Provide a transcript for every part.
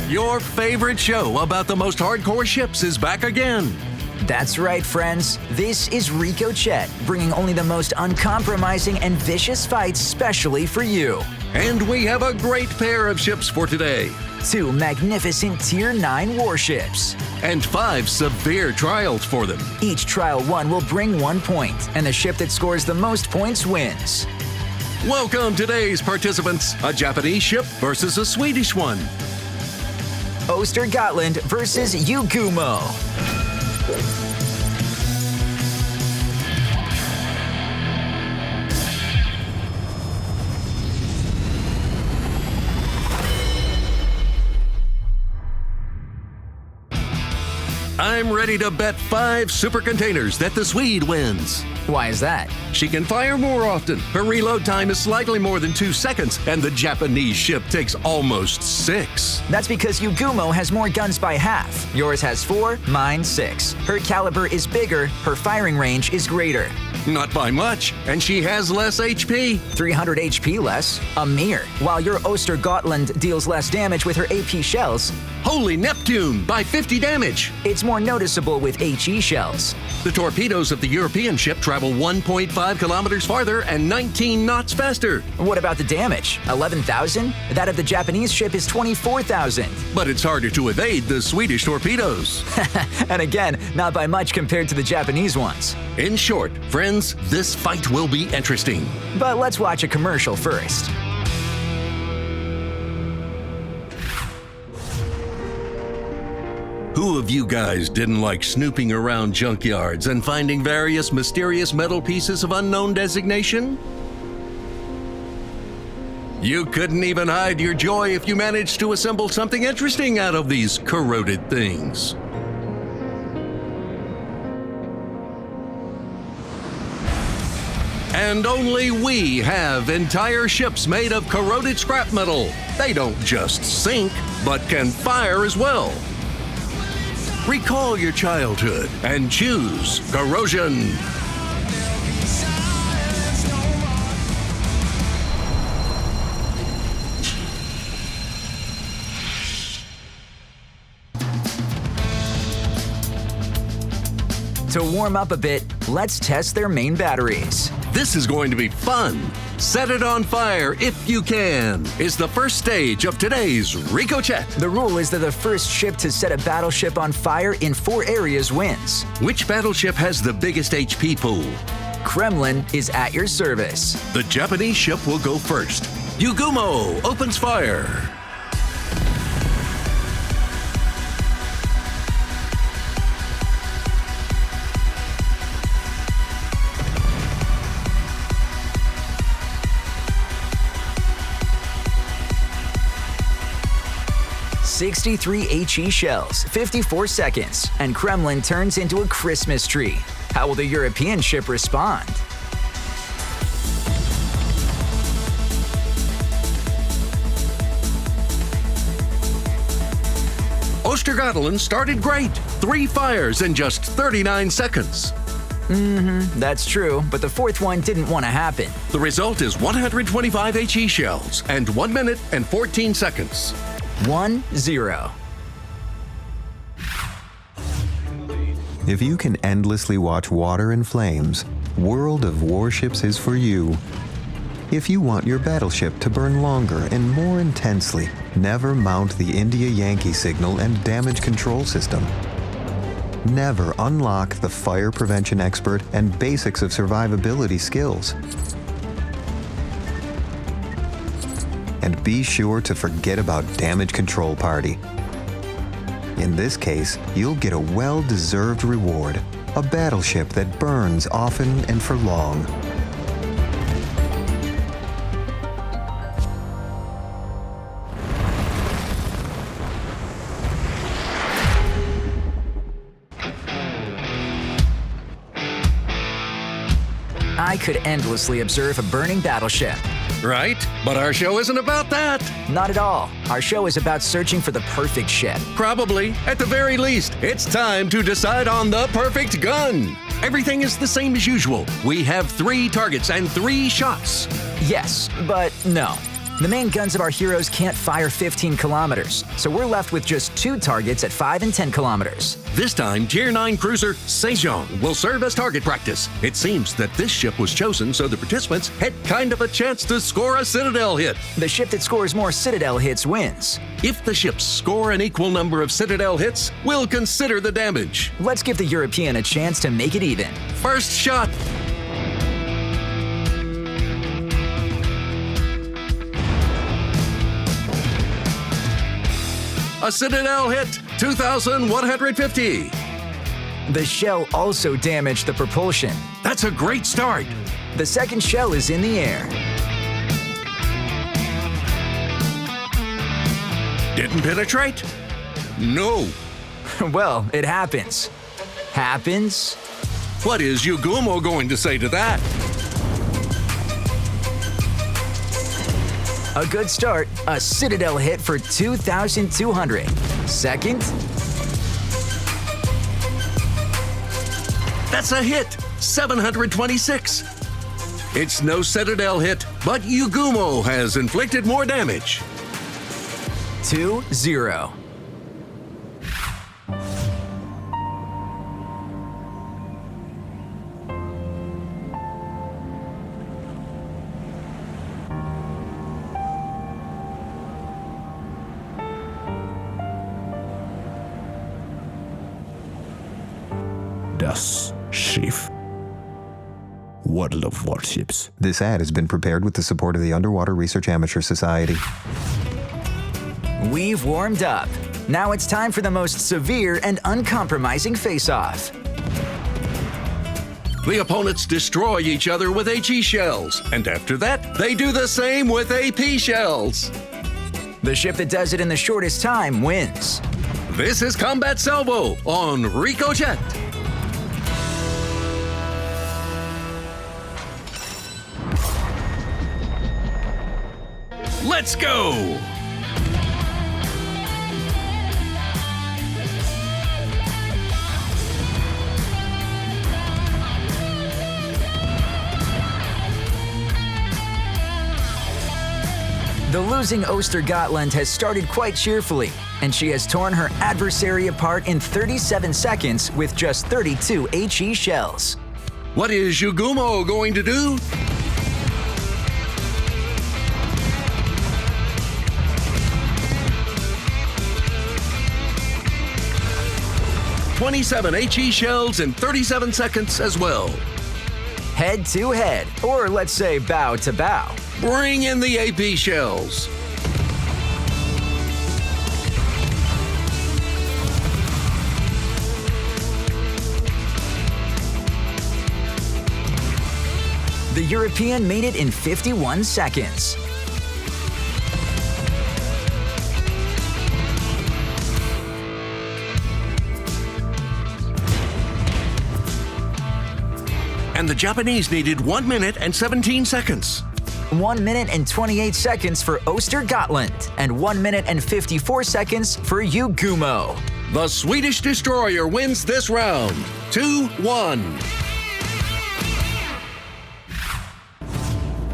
Your favorite show about the most hardcore ships is back again. That's right, friends. This is Ricochet, bringing only the most uncompromising and vicious fights specially for you. And we have a great pair of ships for today. 2 magnificent Tier 9 warships. And 5 severe trials for them. Each Trial 1 will bring 1 point, and the ship that scores the most points wins. Welcome today's participants, a Japanese ship versus a Swedish one. Östergötland versus Yugumo. I'm ready to bet 5 super containers that the Swede wins. Why is that? She can fire more often. Her reload time is slightly more than 2 seconds, and the Japanese ship takes almost 6. That's because Yugumo has more guns by half. Yours has 4, mine 6. Her caliber is bigger, her firing range is greater. Not by much, and she has less HP. 300 HP less, a mere. While your Östergötland deals less damage with her AP shells, Holy Neptune, by 50 damage. it's more noticeable with HE shells. The torpedoes of the European ship travel 1.5 kilometers farther and 19 knots faster. What about the damage? 11,000? That of the Japanese ship is 24,000. But it's harder to evade the Swedish torpedoes. And again, not by much compared to the Japanese ones. In short, friends, this fight will be interesting. But let's watch a commercial first. Who of you guys didn't like snooping around junkyards and finding various mysterious metal pieces of unknown designation? You couldn't even hide your joy if you managed to assemble something interesting out of these corroded things. And only we have entire ships made of corroded scrap metal. They don't just sink, but can fire as well. Recall your childhood and choose corrosion. To warm up a bit, let's test their main batteries. This is going to be fun. Set it on fire if you can is the first stage of today's Ricochet. The rule is that the first ship to set a battleship on fire in 4 areas wins. Which battleship has the biggest HP pool? Kremlin is at your service. The Japanese ship will go first. Yugumo opens fire. "63 HE shells, 54 seconds, and Kremlin turns into a Christmas tree. How will the European ship respond? Östergötland started great. 3 fires in just 39 seconds. That's true, but the 4th one didn't want to happen. The result is 125 HE shells and 1 minute and 14 seconds. 1-0. If you can endlessly watch water and flames, World of Warships is for you. If you want your battleship to burn longer and more intensely, never mount the India Yankee signal and damage control system. Never unlock the fire prevention expert and basics of survivability skills. And be sure to forget about Damage Control Party. In this case, you'll get a well-deserved reward, a battleship that burns often and for long. I could endlessly observe a burning battleship. Right? But our show isn't about that. Not at all. Our show is about searching for the perfect ship. Probably. At the very least, it's time to decide on the perfect gun. Everything is the same as usual. We have 3 targets and 3 shots. Yes, but no. The main guns of our heroes can't fire 15 kilometers, so we're left with just 2 targets at 5 and 10 kilometers. This time, Tier 9 cruiser Sejong will serve as target practice. It seems that this ship was chosen so the participants had kind of a chance to score a Citadel hit. The ship that scores more Citadel hits wins. If the ships score an equal number of Citadel hits, we'll consider the damage. Let's give the European a chance to make it even. First shot. A Citadel hit, 2,150. The shell also damaged the propulsion. That's a great start. The second shell is in the air. Didn't penetrate? No. Well, it happens. Happens? What is Yugumo going to say to that? A good start, a Citadel hit for 2,200. Second? That's a hit, 726. It's no Citadel hit, but Yugumo has inflicted more damage. 2-0. Das Schiff. World of Warships. This ad has been prepared with the support of the Underwater Research Amateur Society. We've warmed up. Now it's time for the most severe and uncompromising face-off. The opponents destroy each other with HE shells, and after that, they do the same with AP shells. The ship that does it in the shortest time wins. This is Combat Salvo on Ricochet. Let's go! The losing Ostergotland has started quite cheerfully, and she has torn her adversary apart in 37 seconds with just 32 HE shells. What is Yugumo going to do? "27 HE shells in 37 seconds as well. Head to head, or let's say bow to bow. Bring in the AP shells. The European made it in 51 seconds. And the Japanese needed 1 minute and 17 seconds. 1 minute and 28 seconds for Ostergotland, and 1 minute and 54 seconds for Yugumo. The Swedish destroyer wins this round, 2-1.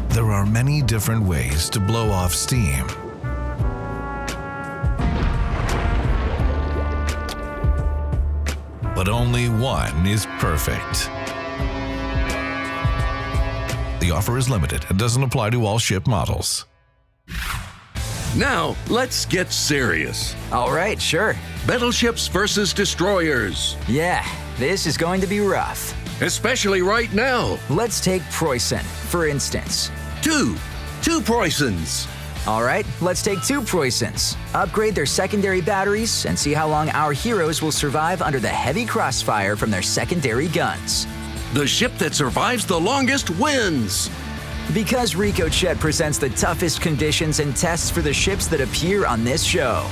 There are many different ways to blow off steam. But only one is perfect. The offer is limited and doesn't apply to all ship models. Now, let's get serious. All right, sure. Battleships versus destroyers. Yeah, this is going to be rough. Especially right now. Let's take Preußen, for instance. Two Preußens. All right, let's take 2 Preußens, upgrade their secondary batteries, and see how long our heroes will survive under the heavy crossfire from their secondary guns. The ship that survives the longest wins. Because Ricochet presents the toughest conditions and tests for the ships that appear on this show.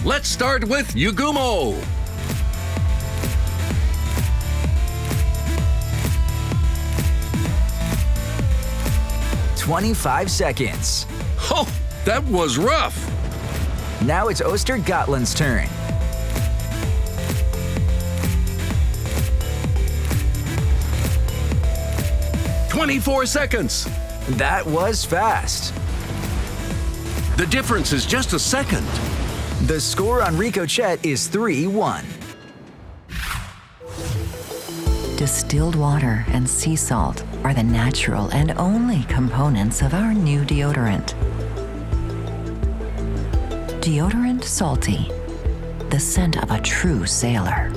Let's start with Yugumo. "25 seconds. Oh, that was rough. Now it's Ostergotland's turn. 24 seconds. That was fast. The difference is just a second. The score on Ricochet is 3-1. Distilled water and sea salt are the natural and only components of our new deodorant. Deodorant Salty, the scent of a true sailor.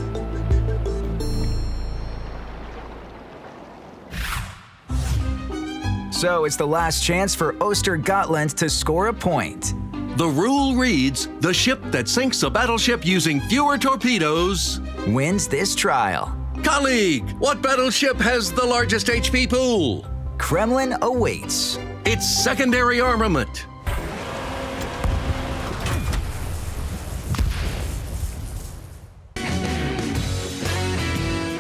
So it's the last chance for Ostergotland to score a point. The rule reads, the ship that sinks a battleship using fewer torpedoes Wins this trial. Colleague, what battleship has the largest HP pool? Kremlin awaits. It's secondary armament.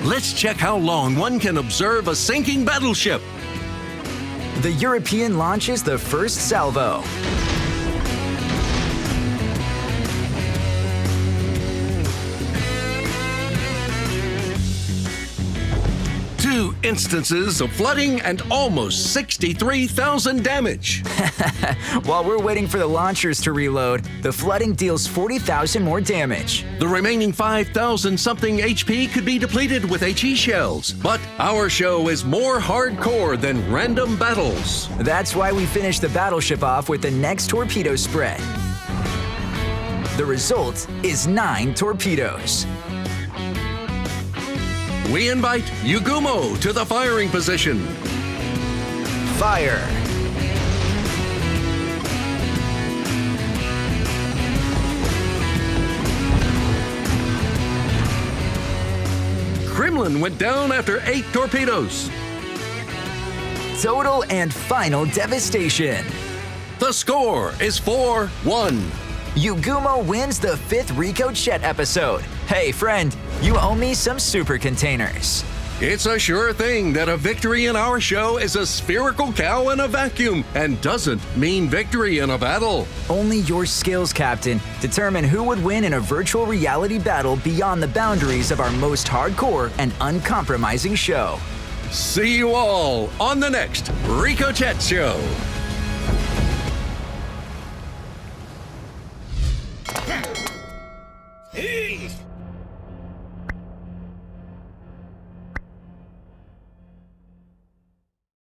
Let's check how long one can observe a sinking battleship. The European launches the first salvo. Two instances of flooding and almost 63,000 damage. While we're waiting for the launchers to reload, the flooding deals 40,000 more damage. The remaining 5,000 something HP could be depleted with HE shells, but our show is more hardcore than random battles. That's why we finished the battleship off with the next torpedo spread. The result is 9 torpedoes. We invite Yugumo to the firing position. Fire. Kremlin went down after 8 torpedoes. Total and final devastation. The score is 4-1. Yugumo wins the 5th Ricochet episode. Hey friend, you owe me some super containers. It's a sure thing that a victory in our show is a spherical cow in a vacuum and doesn't mean victory in a battle. Only your skills, Captain, determine who would win in a virtual reality battle beyond the boundaries of our most hardcore and uncompromising show. See you all on the next Ricochet Show. Hey!